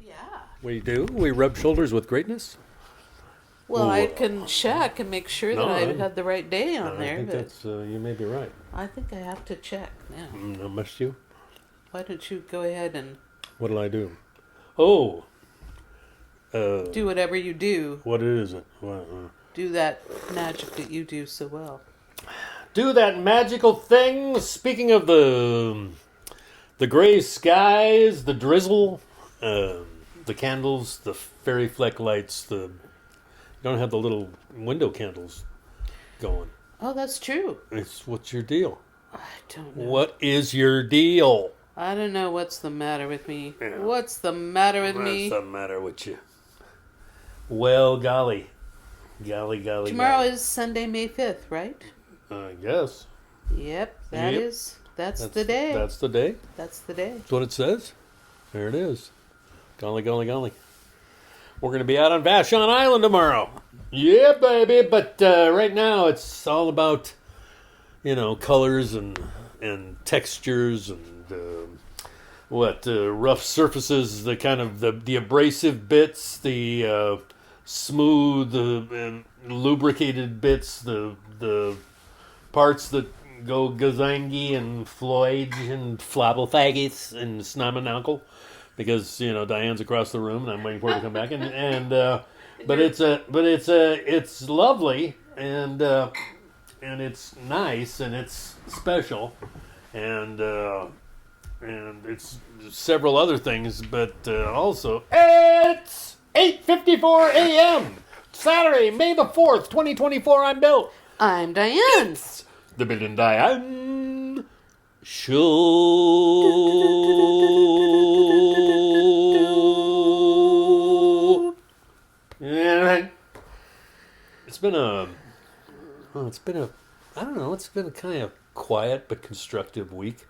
Yeah. We do. We rub shoulders with greatness. Well, Ooh. I can check and make sure No, that I I- had the right day on I there, think but that's you may be right. I think I have to check now. Must you? Why don't you go ahead and What did I do? Oh, do whatever you do? what is it? Do that magic that you do so well. Do that magical thing. Speaking of the gray skies, the drizzle, the candles, the fairy fleck lights. You don't have the little window candles going. Oh, that's true. What's your deal? I don't know. What is your deal? I don't know what's the matter with me. Yeah. What's the matter with me? What's the matter with you? Well, golly. Tomorrow is Sunday, May 5th, right? I guess. Yep, Yep. that's the day. That's the day. That's the day. That's what it says. There it is. Golly. We're going to be out on Vashon Island tomorrow. Yeah, baby. But right now it's all about, colors and textures and rough surfaces, the kind of the abrasive bits, the smooth and lubricated bits, the parts that go gazangi and floyd and flabelfaggots and snamenalkel, because Diane's across the room and I'm waiting for her to come back but it's lovely and it's nice and it's special and it's several other things, but also it's 8:54 a.m. Saturday, May the 4th, 2024. I'm Bill. I'm Diane. The Bill and Diane Show. Yeah, it's been a kind of quiet but constructive week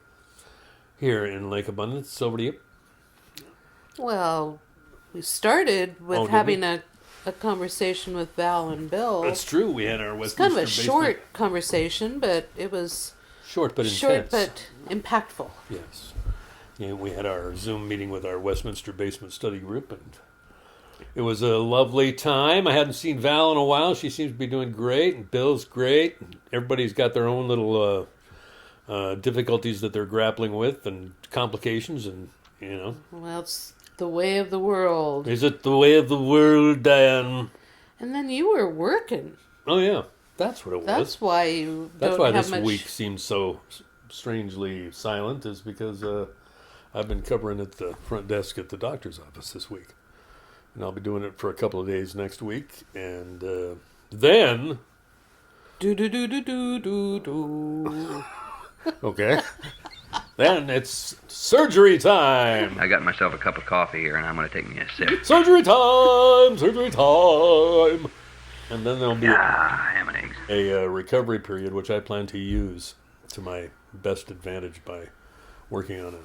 here in Lake Abundance. Over to you. Well, we started with having a conversation with Val and Bill. That's true. We had our It's kind of a Westminster short conversation, but it was short but intense. short but impactful. Yes. Yeah, we had our Zoom meeting with our Westminster Basement Study Group, and it was a lovely time. I hadn't seen Val in a while. She seems to be doing great, and Bill's great. And everybody's got their own little difficulties that they're grappling with and complications, and Well, it's the way of the world. Is it the way of the world, Diane? And then you were working. Oh yeah, that's what it was. That's why you That's don't why have this much... week seems so strangely silent, is because I've been covering at the front desk at the doctor's office this week. And I'll be doing it for a couple of days next week. And then... Do. Okay. Then it's surgery time. I got myself a cup of coffee here, and I'm going to take me a sip. Surgery time! Surgery time! And then there'll be Ham and eggs. a recovery period, which I plan to use to my best advantage by working on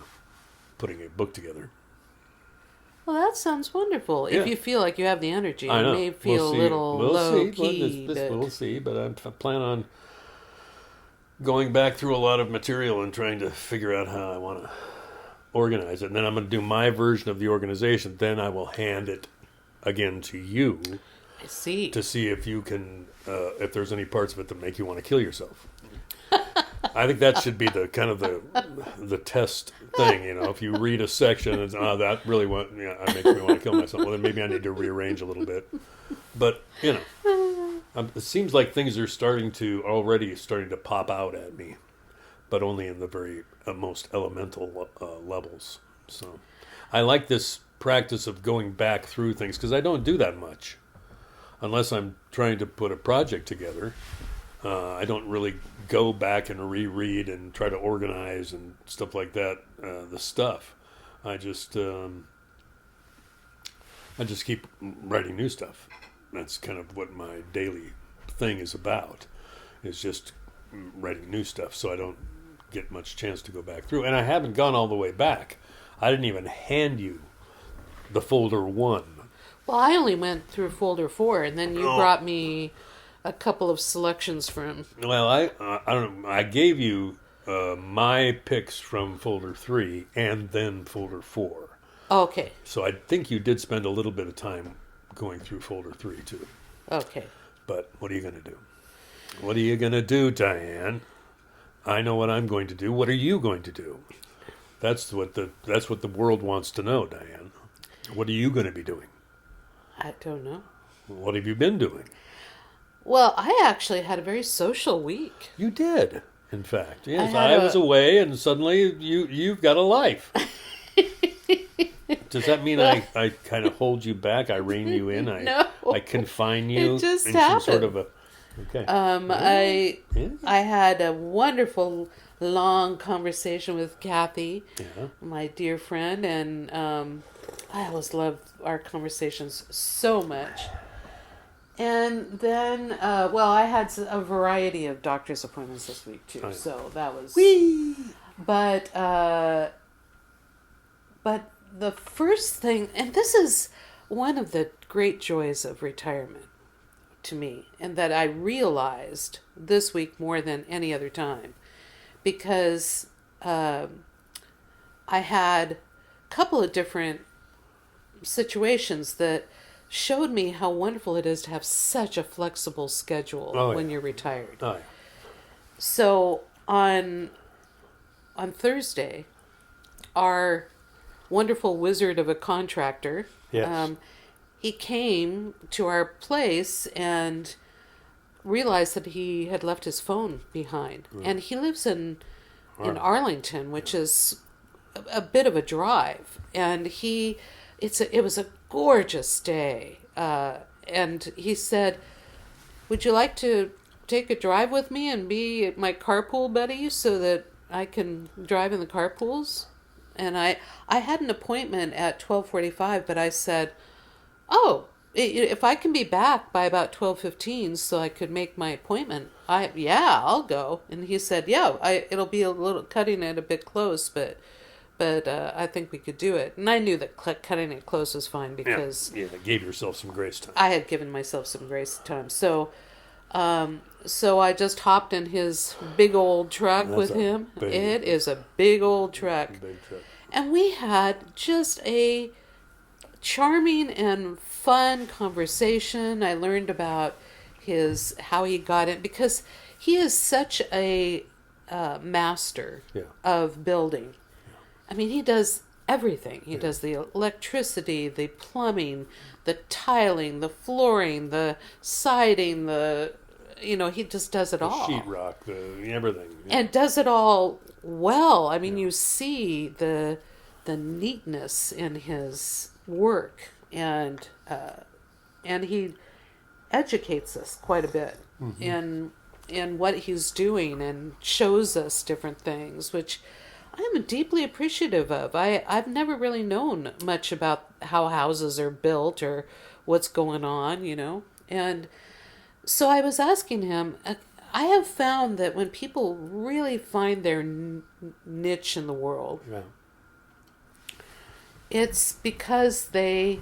putting a book together. Well, that sounds wonderful. Yeah. If you feel like you have the energy, I it know. may feel see. a little We'll low see. key. We'll see, but I plan on going back through a lot of material and trying to figure out how I want to organize it. And then I'm going to do my version of the organization. Then I will hand it again to you I see. to see if you can, if there's any parts of it that make you want to kill yourself. I think that should be the kind of the test thing. If you read a section and that really that makes me want to kill myself. Well, then maybe I need to rearrange a little bit. But it seems like things are already starting to pop out at me, but only in the very most elemental levels. So I like this practice of going back through things, because I don't do that much unless I'm trying to put a project together. I don't really go back and reread and try to organize and stuff like that. The stuff, I just keep writing new stuff. That's kind of what my daily thing is about. Is just writing new stuff, so I don't get much chance to go back through. And I haven't gone all the way back. I didn't even hand you the folder 1. Well, I only went through folder 4, and then you brought me a couple of selections from... Well, I don't know. I gave you my picks from folder 3 and then folder 4. Okay. So I think you did spend a little bit of time going through folder 3 too. Okay. But what are you going to do? What are you going to do, Diane? I know what I'm going to do. What are you going to do? That's what the world wants to know, Diane. What are you going to be doing? I don't know. What have you been doing? Well, I actually had a very social week. You did, in fact. Yes, had I was away, and suddenly you've got a life. Does that mean I kind of hold you back? I rein you in? No. I confine you It just in happened. some sort of a... Okay. I had a wonderful long conversation with Kathy, Yeah. my dear friend, and I always loved our conversations so much. And then, I had a variety of doctor's appointments this week too, so that was. Whee! But the first thing, and this is one of the great joys of retirement to me, and that I realized this week more than any other time, because I had a couple of different situations that showed me how wonderful it is to have such a flexible schedule when you're retired. Oh, yeah. So on Thursday, our wonderful wizard of a contractor, Yes. he came to our place and realized that he had left his phone behind. And he lives in Arlington, which is a bit of a drive. And it was a gorgeous day. And he said, "Would you like to take a drive with me and be my carpool buddy so that I can drive in the carpools?" And I had an appointment at 12:45, but I said, "Oh, if I can be back by about 12:15 so I could make my appointment, I'll go." And he said, "Yeah, it'll be a little cutting it a bit close, but I think we could do it." And I knew that cutting it close was fine because Gave yourself some grace time. I had given myself some grace time. So I just hopped in his big old truck with him. It is a big old truck. Big truck. And we had just a charming and fun conversation. I learned about how he got it, because he is such a master of building. I mean, he does everything. He does the electricity, the plumbing, the tiling, the flooring, the siding, he just does it all. Sheetrock, everything. And does it all well. I mean, you see the neatness in his work, and he educates us quite a bit in what he's doing, and shows us different things, which I'm deeply appreciative of. I've never really known much about how houses are built or what's going on, and so I was asking him, I have found that when people really find their niche in the world, it's because they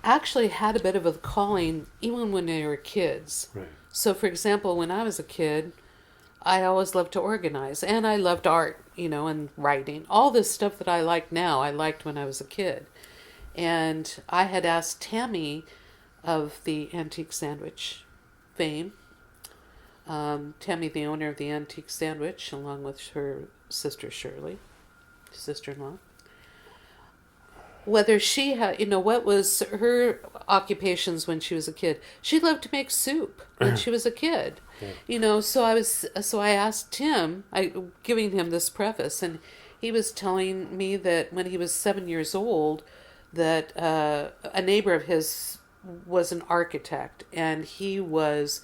actually had a bit of a calling even when they were kids. Right. So, for example, when I was a kid, I always loved to organize, and I loved art, and writing. All this stuff that I like now, I liked when I was a kid. And I had asked Tammy of the Antique Sandwich fame, Tammy, the owner of the Antique Sandwich, along with her sister Shirley, sister-in-law, whether she had, what was her occupations when she was a kid. She loved to make soup when she was a kid. So I asked Tim, giving him this preface, and he was telling me that when he was 7 years old, that a neighbor of his was an architect, and he was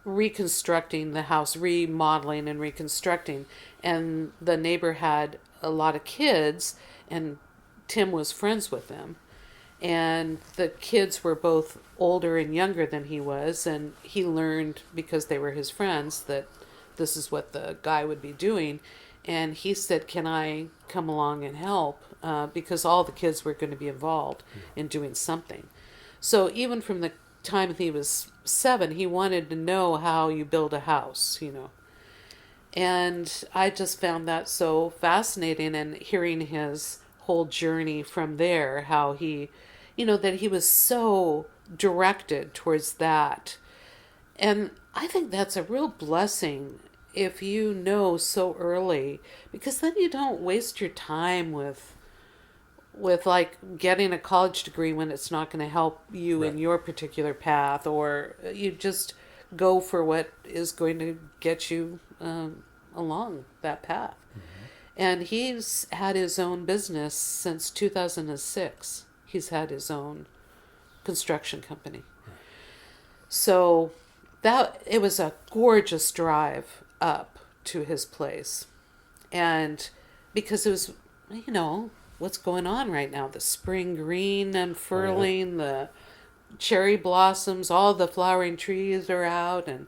reconstructing the house, remodeling and reconstructing, and the neighbor had a lot of kids, and Tim was friends with them, and the kids were both older and younger than he was, and he learned, because they were his friends, that this is what the guy would be doing. And he said, "Can I come along and help?" Because all the kids were going to be involved in doing something. So even from the time he was 7, he wanted to know how you build a house, And I just found that so fascinating, and hearing his whole journey from there, how he, that he was so directed towards that. And I think that's a real blessing if you know so early, because then you don't waste your time with like getting a college degree when it's not going to help you in your particular path, or you just go for what is going to get you along that path. And he's had his own business since 2006. He's had his own construction company. So it was a gorgeous drive up to his place. And because it was, what's going on right now, the spring green unfurling, the cherry blossoms, all the flowering trees are out, and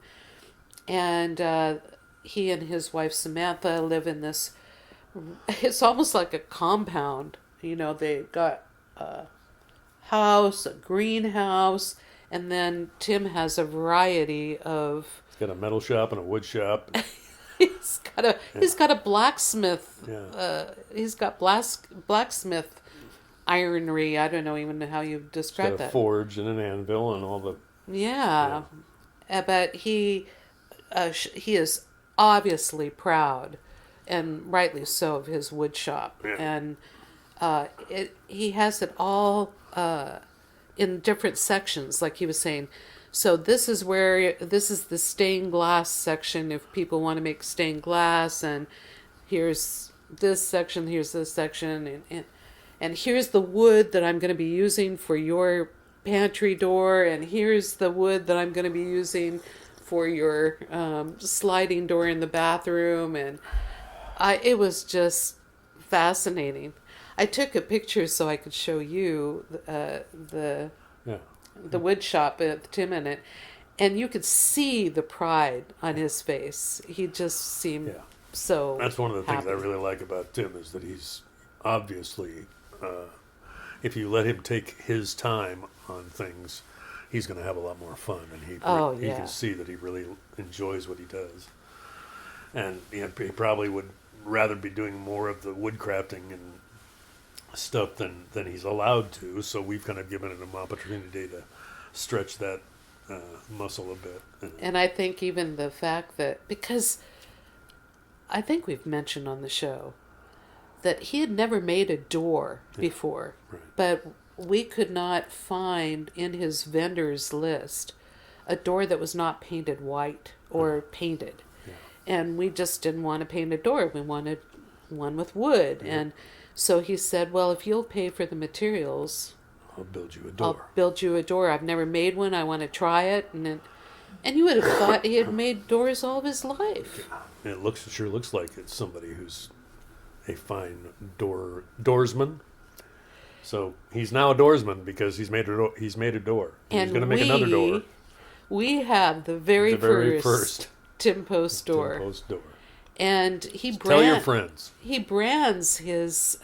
he and his wife Samantha live in this, it's almost like a compound. They've got a house, a greenhouse, and then Tim has a variety of... He's got a metal shop and a wood shop. He's got a blacksmith. Yeah. He's got blacksmith ironry. I don't know even how you describe He's got that. A forge and an anvil and all the... Yeah. But he is obviously proud, and rightly so, of his wood shop. Yeah. And he has it all in different sections, like he was saying. So this is the stained glass section if people want to make stained glass, and here's this section, here's this section, and here's the wood that I'm going to be using for your pantry door, and here's the wood that I'm going to be using for your sliding door in the bathroom. And it was just fascinating. I took a picture so I could show you the wood shop with Tim in it, and you could see the pride on his face. He just seemed so That's one of the happy. things I really like about Tim, is that he's obviously, if you let him take his time on things, he's going to have a lot more fun, and he can see that he really enjoys what he does. And he probably would rather be doing more of the wood crafting and stuff than he's allowed to, so we've kind of given him an opportunity to stretch that muscle a bit. And I think even the fact that, because I think we've mentioned on the show that he had never made a door before, but we could not find in his vendors list a door that was not painted white or painted. And we just didn't want to paint a door. We wanted one with wood. And so he said, well, if you'll pay for the materials, I'll build you a door. I've never made one. I want to try it. And you would have thought he had made doors all of his life. And it sure looks like it's somebody who's a fine doorsman. So he's now a doorsman because he's made a door. And he's going to make another door. We have the very first Tim Post door. Tim Post door. And tell your friends. He brands his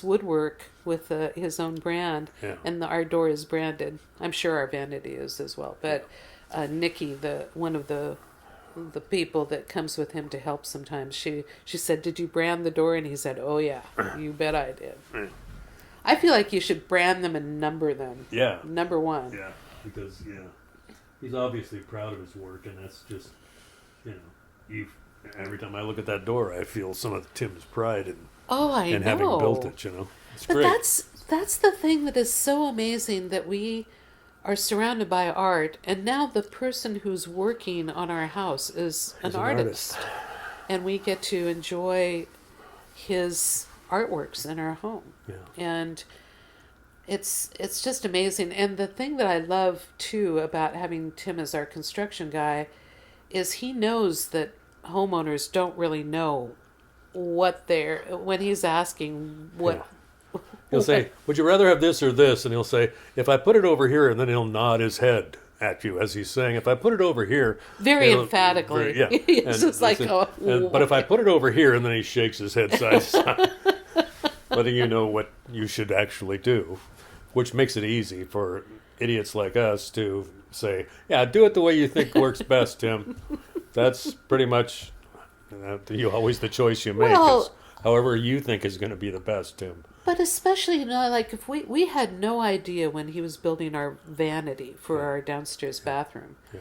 woodwork with his own brand, and our door is branded. I'm sure our vanity is as well. But Nikki, one of the people that comes with him to help sometimes, she said, "Did you brand the door?" And he said, "Oh yeah, you bet I did." I feel like you should brand them and number them. Yeah. Number 1. Yeah, because he's obviously proud of his work, and that's just every time I look at that door, I feel some of Tim's pride in having built it. It's but great. That's the thing that is so amazing, that we are surrounded by art, and now the person who's working on our house is an artist, and we get to enjoy his artworks in our home. And it's just amazing. And the thing that I love too about having Tim as our construction guy is he knows that homeowners don't really know what when he's asking what. He'll say, "Would you rather have this or this?" And he'll say, "If I put it over here," and then he'll nod his head at you as he's saying, "If I put it over here," very emphatically. It's just like, but if I put it over here, and then he shakes his head side to side, letting you know what you should actually do, which makes it easy for idiots like us to say, "Yeah, do it the way you think works best, Tim." That's pretty much always the choice you make. Well, however you think is going to be the best, Tim. But especially, like if we had no idea when he was building our vanity for our downstairs bathroom. Yeah.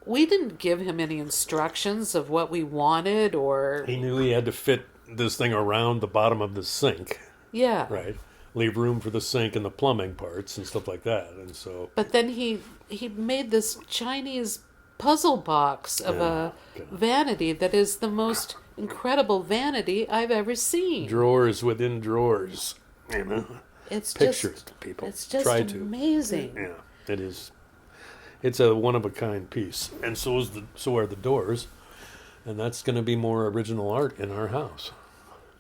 We didn't give him any instructions of what we wanted or... He knew he had to fit this thing around the bottom of the sink, Yeah. right? Leave room for the sink and the plumbing parts and stuff like that. And so, But then he made this Chinese puzzle box of a vanity that is the most incredible vanity I've ever seen. drawers within drawers, you know. It's Pictures just, to people. It's just Try to. amazing. Yeah, it is. It's a one-of-a-kind piece. And so are the doors. And that's going to be more original art in our house.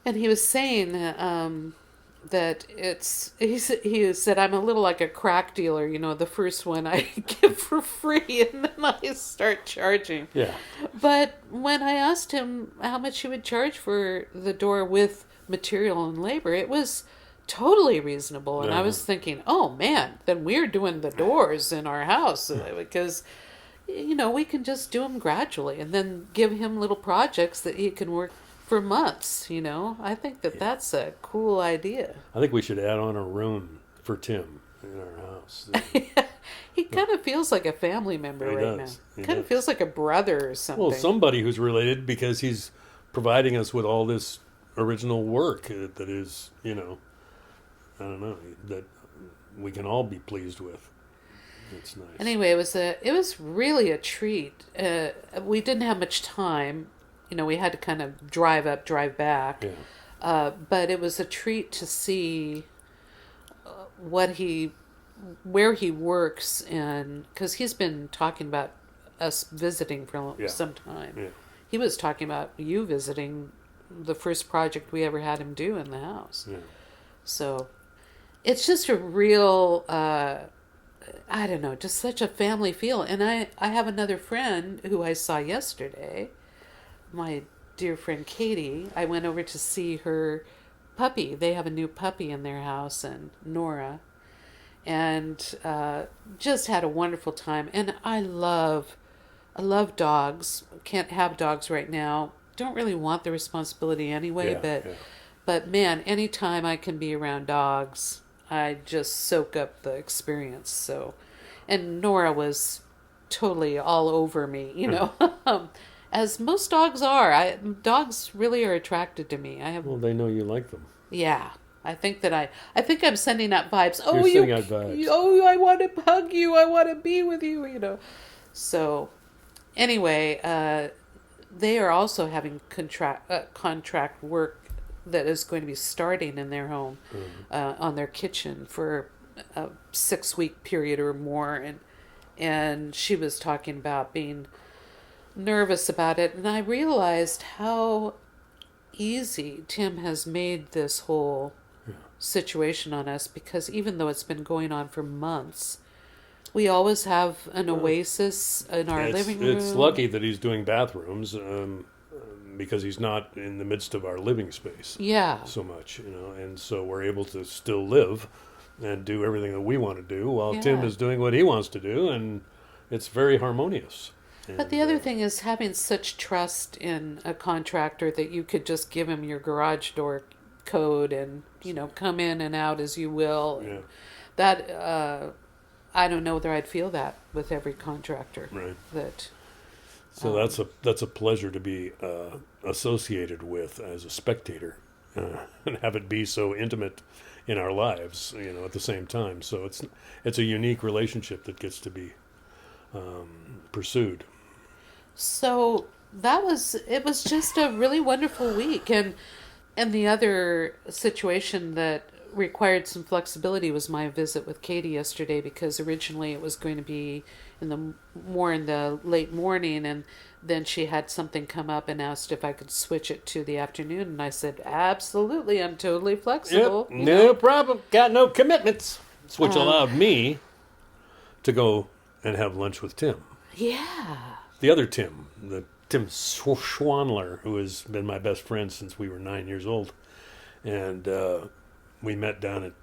And he was saying that he said, I'm a little like a crack dealer, the first one I give for free and then I start charging. Yeah. But when I asked him how much he would charge for the door with material and labor, it was totally reasonable. And I was thinking, oh man, then we're doing the doors in our house because, we can just do them gradually and then give him little projects that he can work for months, I think that's a cool idea. I think we should add on a room for Tim in our house. He kind of feels like a family member right now. He Kind of does. feels like a brother or something. Well, somebody who's related because he's providing us with all this original work that is, I don't know, that we can all be pleased with. It's nice. Anyway, it was really a treat. We didn't have much time. We had to kind of drive up, drive back. Yeah. But it was a treat to see where he works, and because he's been talking about us visiting for some time. Yeah. He was talking about you visiting the first project we ever had him do in the house. Yeah. So it's just a real, I don't know, just such a family feel. And I have another friend who I saw yesterday, my dear friend Katie. I went over to see her puppy. They have a new puppy in their house, and Nora. And just had a wonderful time. And I love dogs. Can't have dogs right now. Don't really want the responsibility anyway, but man, anytime I can be around dogs, I just soak up the experience. So, and Nora was totally all over me, as most dogs are. Dogs really are attracted to me. Well, they know you like them. Yeah. I think I'm sending out vibes. Oh, You're sending out vibes. Oh, I want to hug you. I want to be with you, So, anyway, they are also having contract work that is going to be starting in their home, on their kitchen for a 6-week period or more, and she was talking about being nervous about it, and I realized how easy Tim has made this whole situation on us, because even though it's been going on for months, we always have an oasis in our living room. It's lucky that he's doing bathrooms because he's not in the midst of our living space so much, and so we're able to still live and do everything that we want to do while Tim is doing what he wants to do, and it's very harmonious. But the other thing is having such trust in a contractor that you could just give him your garage door code and, come in and out as you will. Yeah. That, I don't know whether I'd feel that with every contractor. Right. So that's a pleasure to be associated with as a spectator and have it be so intimate in our lives, at the same time. So it's a unique relationship that gets to be pursued. So it was just a really wonderful week. And the other situation that required some flexibility was my visit with Katie yesterday, because originally it was going to be in the late morning, and then she had something come up and asked if I could switch it to the afternoon, and I said, absolutely, I'm totally flexible. Yep, no problem. Got no commitments. Which allowed me to go and have lunch with Tim. Yeah. The other Tim, the Tim Schwanler, who has been my best friend since we were 9 years old. And we met down at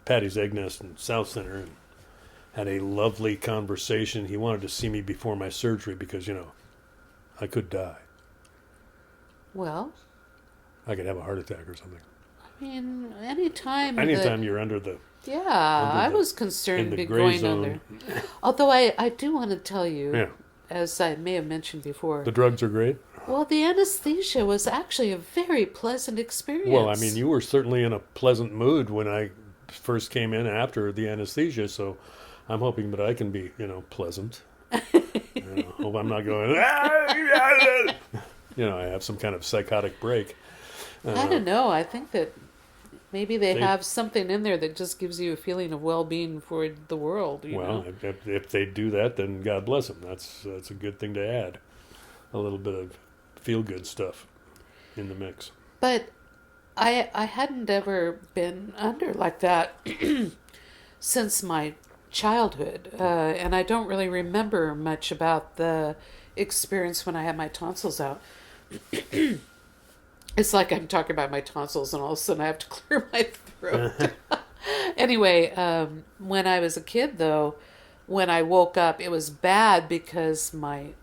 Patty's Egg Nest in South Center and had a lovely conversation. He wanted to see me before my surgery because, I could die. Well, I could have a heart attack or something. I mean, anytime. Anytime you're under the Yeah, under I the- was in concerned the be gray going zone. under. Although I do want to tell you, Yeah, as I may have mentioned before, the drugs are great. well, the anesthesia was actually a very pleasant experience. Well, I mean, you were certainly in a pleasant mood when I first came in after the anesthesia, so I'm hoping that I can be, pleasant. Hope I'm not going, I have some kind of psychotic break. I don't know. I think that maybe they They- have something in there that just gives you a feeling of well-being for the world. You Well, know? if they do that, then God bless them. That's a good thing to add. A little bit of feel-good stuff in the mix. But I hadn't ever been under like that since my childhood, and I don't really remember much about the experience when I had my tonsils out. It's like I'm talking about my tonsils, and all of a sudden I have to clear my throat. Anyway, when I was a kid, though, when I woke up, it was bad because my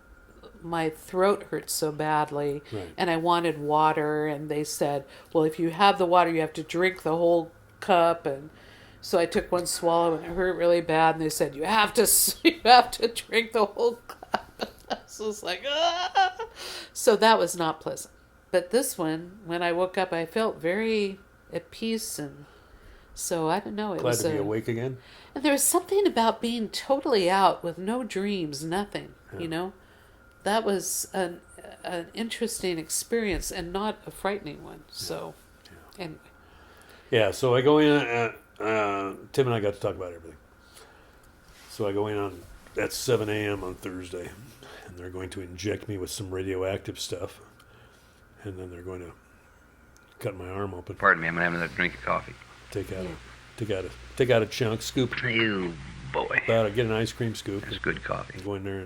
throat hurt so badly, Right. and I wanted water, and they said, well, if you have the water, you have to drink the whole cup. And so I took one swallow, and it hurt really bad, and they said, you have to drink the whole cup. So I was like, ah! So that was not pleasant. But this one, when I woke up, I felt very at peace, and so I don't know. It Glad was to be awake again. and there was something about being totally out with no dreams, nothing. Yeah. That was an interesting experience and not a frightening one. So, anyway, Yeah, so I go in. Tim and I got to talk about everything. So I go in at 7 a.m. on Thursday, and they're going to inject me with some radioactive stuff, and then they're going to cut my arm open, Pardon me, I'm gonna have another drink of coffee. take out a chunk, scoop, You boy. get an ice cream scoop, That's good coffee. and go in there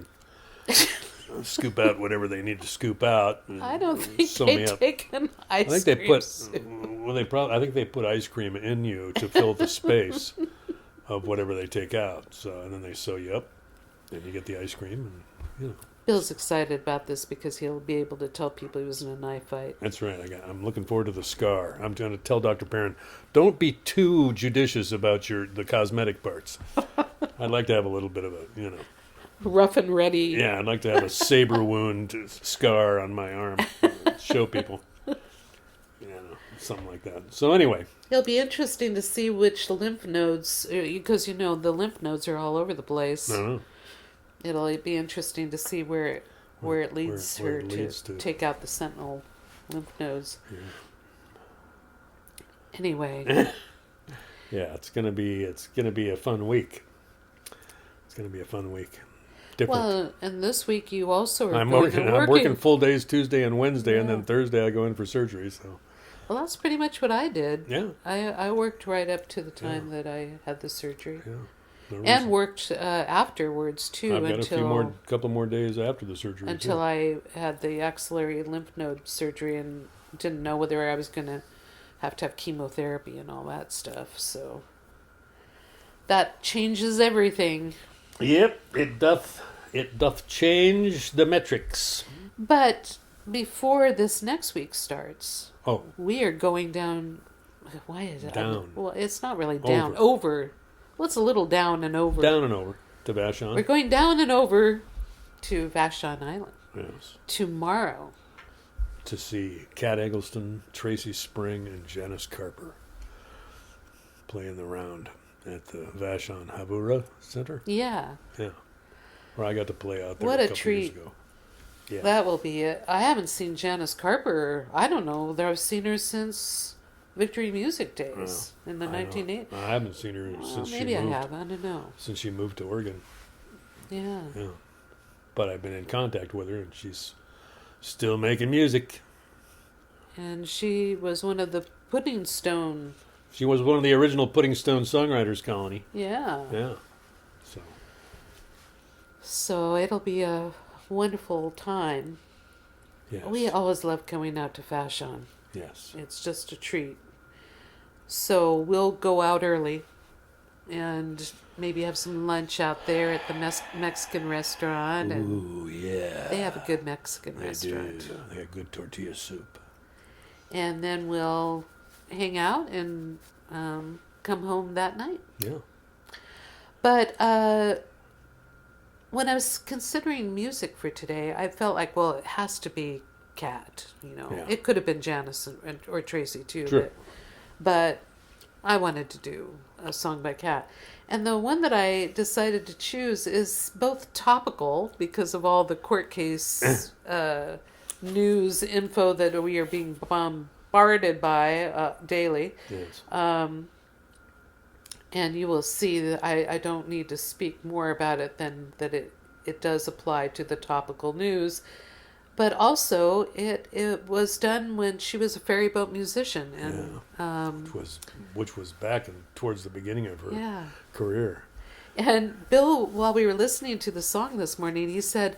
and scoop out whatever they need to scoop out. And I don't think sew they me up. take an I ice think they cream put soup. I think they put ice cream in you to fill the space of whatever they take out. So and then they sew you up, and you get the ice cream, and Bill's excited about this because he'll be able to tell people he was in a knife fight. that's right. I'm looking forward to the scar. I'm going to tell Dr. Perrin, don't be too judicious about the cosmetic parts. I'd like to have a little bit of a Rough and ready. yeah, I'd like to have a saber wound scar on my arm, show people, something like that. So anyway. It'll be interesting to see which lymph nodes, because the lymph nodes are all over the place. I don't know. It'll be interesting to see where it leads where her it leads to. take out the sentinel lymph nodes. Yeah. Anyway, Yeah, it's gonna be a fun week. It's gonna be a fun week. Different. well, and this week you also are I'm going to I'm working full days Tuesday and Wednesday, and then Yeah. Thursday I go in for surgery. So Well, that's pretty much what I did. yeah, I worked right up to the time that I had the surgery, yeah. There was- and worked afterwards too I've got until couple more days after the surgery. until too. I had the axillary lymph node surgery and didn't know whether I was going to have chemotherapy and all that stuff. So that changes everything. Yep, it doth change the metrics. But before this next week starts, Oh, we are going down. Why is it Down. Well, it's not really down. Over. Over. Well, it's a little down and over. down and over to Vashon. We're going down and over to Vashon Island Yes, tomorrow. to see Kat Eggleston, Tracy Spring, and Janice Carper playing the round at the Vashon Havura Center. Yeah, Yeah, where I got to play out there What a a couple treat. years ago. Yeah, that will be it. I haven't seen Janice Carper. I don't know whether I've seen her since Victory Music days in the I know. 1980s. I haven't seen her Well, since maybe she I moved. have. I don't know. Since she moved to Oregon. Yeah. Yeah, but I've been in contact with her, and she's still making music. And she was one of the Pudding Stone. She was one of the original Pudding Stone Songwriters Colony. Yeah. Yeah, so So it'll be a wonderful time. yes, We always love going out to Vashon. yes. It's just a treat. So we'll go out early and maybe have some lunch out there at the Mexican restaurant. And Ooh, yeah. they have a good Mexican They restaurant. do. They got good tortilla soup. and then we'll hang out and come home that night. Yeah. But when I was considering music for today, I felt like, well, it has to be Cat. Yeah. It could have been Janice or Tracy too. Sure. But I wanted to do a song by Cat. And the one that I decided to choose is both topical because of all the court case news info that we are being bombarded by daily. Yes. And you will see that I don't need to speak more about it than that it does apply to the topical news. But also, it was done when she was a ferry boat musician, and which was back towards the beginning of her career. And Bill, while we were listening to the song this morning, he said,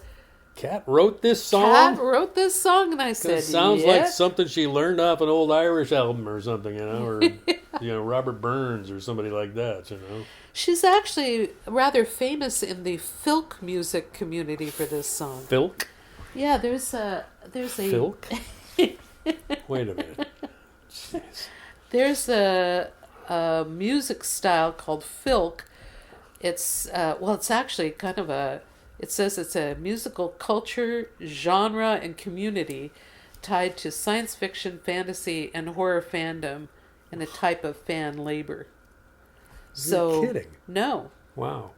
Cat wrote this song? Cat wrote this song, and I said, it sounds like something she learned off an old Irish album or something, or Robert Burns or somebody like that, She's actually rather famous in the filk music community for this song. Filk? Yeah, there's a Filk? Wait a minute. Jeez. There's a music style called filk. It's it's actually kind of it says it's a musical culture, genre, and community tied to science fiction, fantasy, and horror fandom, and a type of fan labor. You're kidding. No. Wow.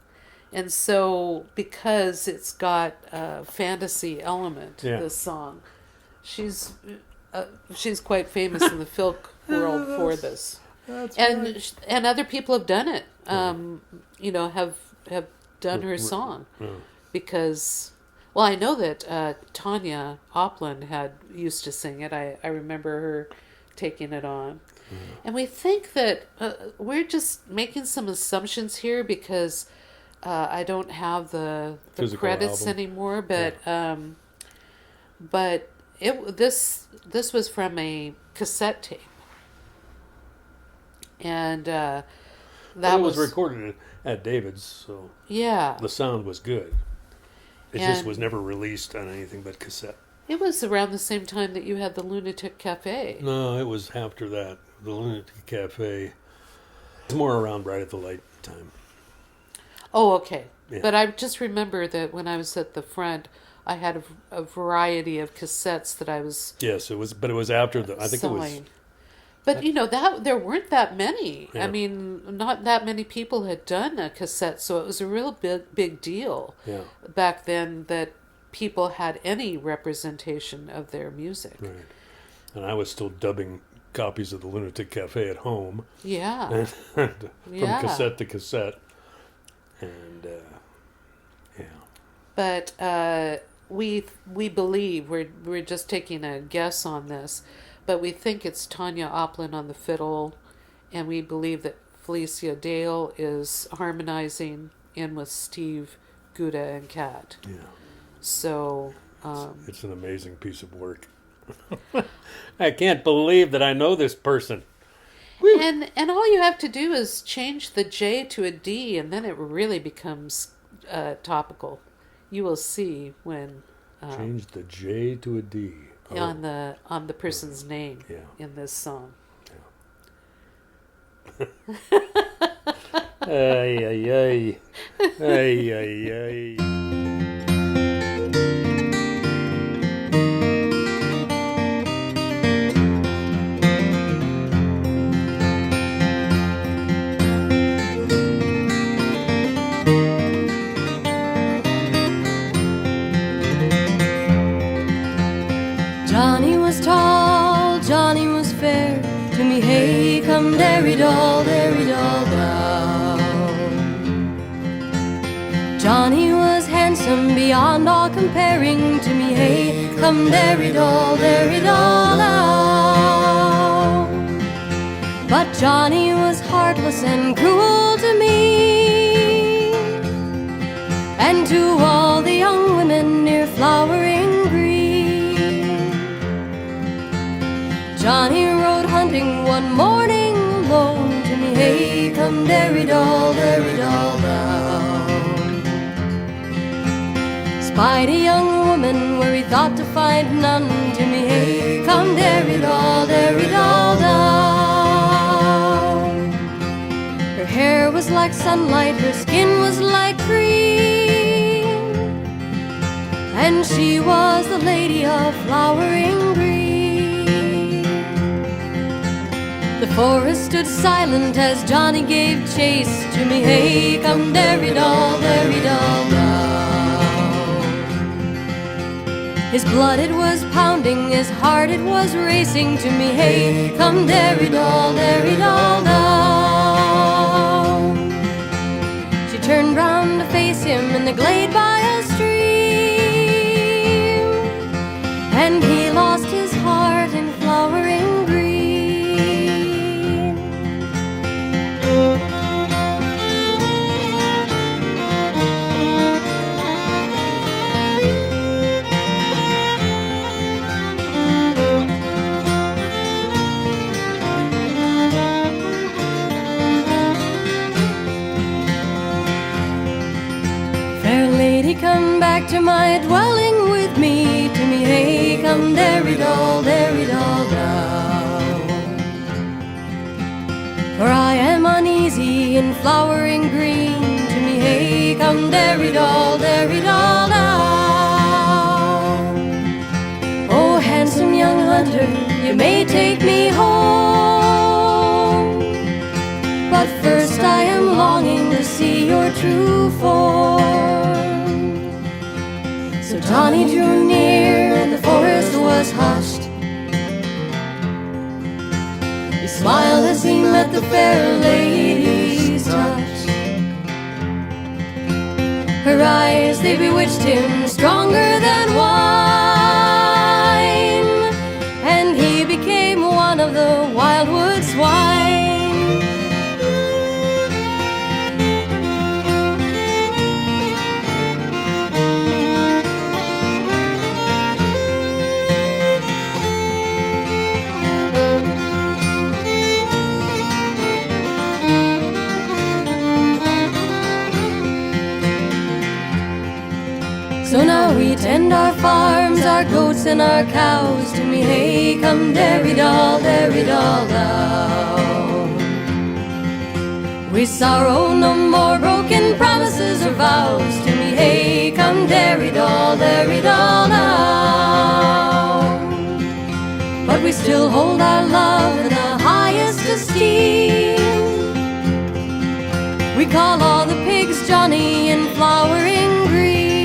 And so, because it's got a fantasy element, this song, she's quite famous in the filk world for this. And other people have done it. Have done her song because, I know that Tanya Opland used to sing it. I remember her taking it on. And we think that we're just making some assumptions here because I don't have the credits album anymore, but this was from a cassette tape, and that was recorded at David's, so the sound was good. It just was never released on anything but cassette. It was around the same time that you had the Lunatic Cafe. No, it was after that. The Lunatic Cafe was more around Right at the Light time. Oh, okay. Yeah. But I just remember that when I was at the front, I had a variety of cassettes that I was. Yes, it was, but it was after I think selling. it was. But that there weren't that many. Yeah. I mean, not that many people had done a cassette, so it was a real big deal back then that people had any representation of their music. Right, and I was still dubbing copies of the Lunatic Cafe at home. Yeah. From cassette to cassette. And but we believe we're just taking a guess on this, but we think it's Tanya Opland on the fiddle, and we believe that Felicia Dale is harmonizing in with Steve Gouda and Cat. Yeah. So it's an amazing piece of work. I can't believe that I know this person. Woo. And all you have to do is change the J to a D, and then it really becomes topical. You will see when change the J to a D on the person's name in this song. Yeah. Ay ay ay, ay ay ay. Johnny was tall, Johnny was fair, to me hey come dairy doll down. Johnny was handsome beyond all comparing, to me hey come dairy doll down. But Johnny was heartless and cruel to me, and to all the young women near flowering green. Johnny rode hunting one morning alone, to me hey come dairy doll down. Spied a young woman where he thought to find none, to me hey come derry doll, down. Her hair was like sunlight, her skin was like cream, and she was the lady of flowering green. The forest stood silent as Johnny gave chase to me. Hey, come derry doll, down. His blood it was pounding, his heart it was racing to me. Hey, come derry doll, down. She turned round to face him in the glade by a stream, and he lost his heart in flowering green. Come back to my dwelling with me, to me, hey, come derry doll, down. For I am uneasy in flowering green, to me, hey, come derry doll, down. Oh, handsome young hunter, you may take me home, but first I am longing to see your true form. So Johnny drew near and the forest was hushed. He smiled as he met the fair lady's touch. Her eyes, they bewitched him stronger than wine, and he became one of the wildwood swine. So now we tend our farms, our goats and our cows, to me, hey, come derry doll, down. We sorrow no more broken promises or vows, to me, hey, come derry doll, down. But we still hold our love in the highest esteem. We call all the pigs Johnny in flowering green.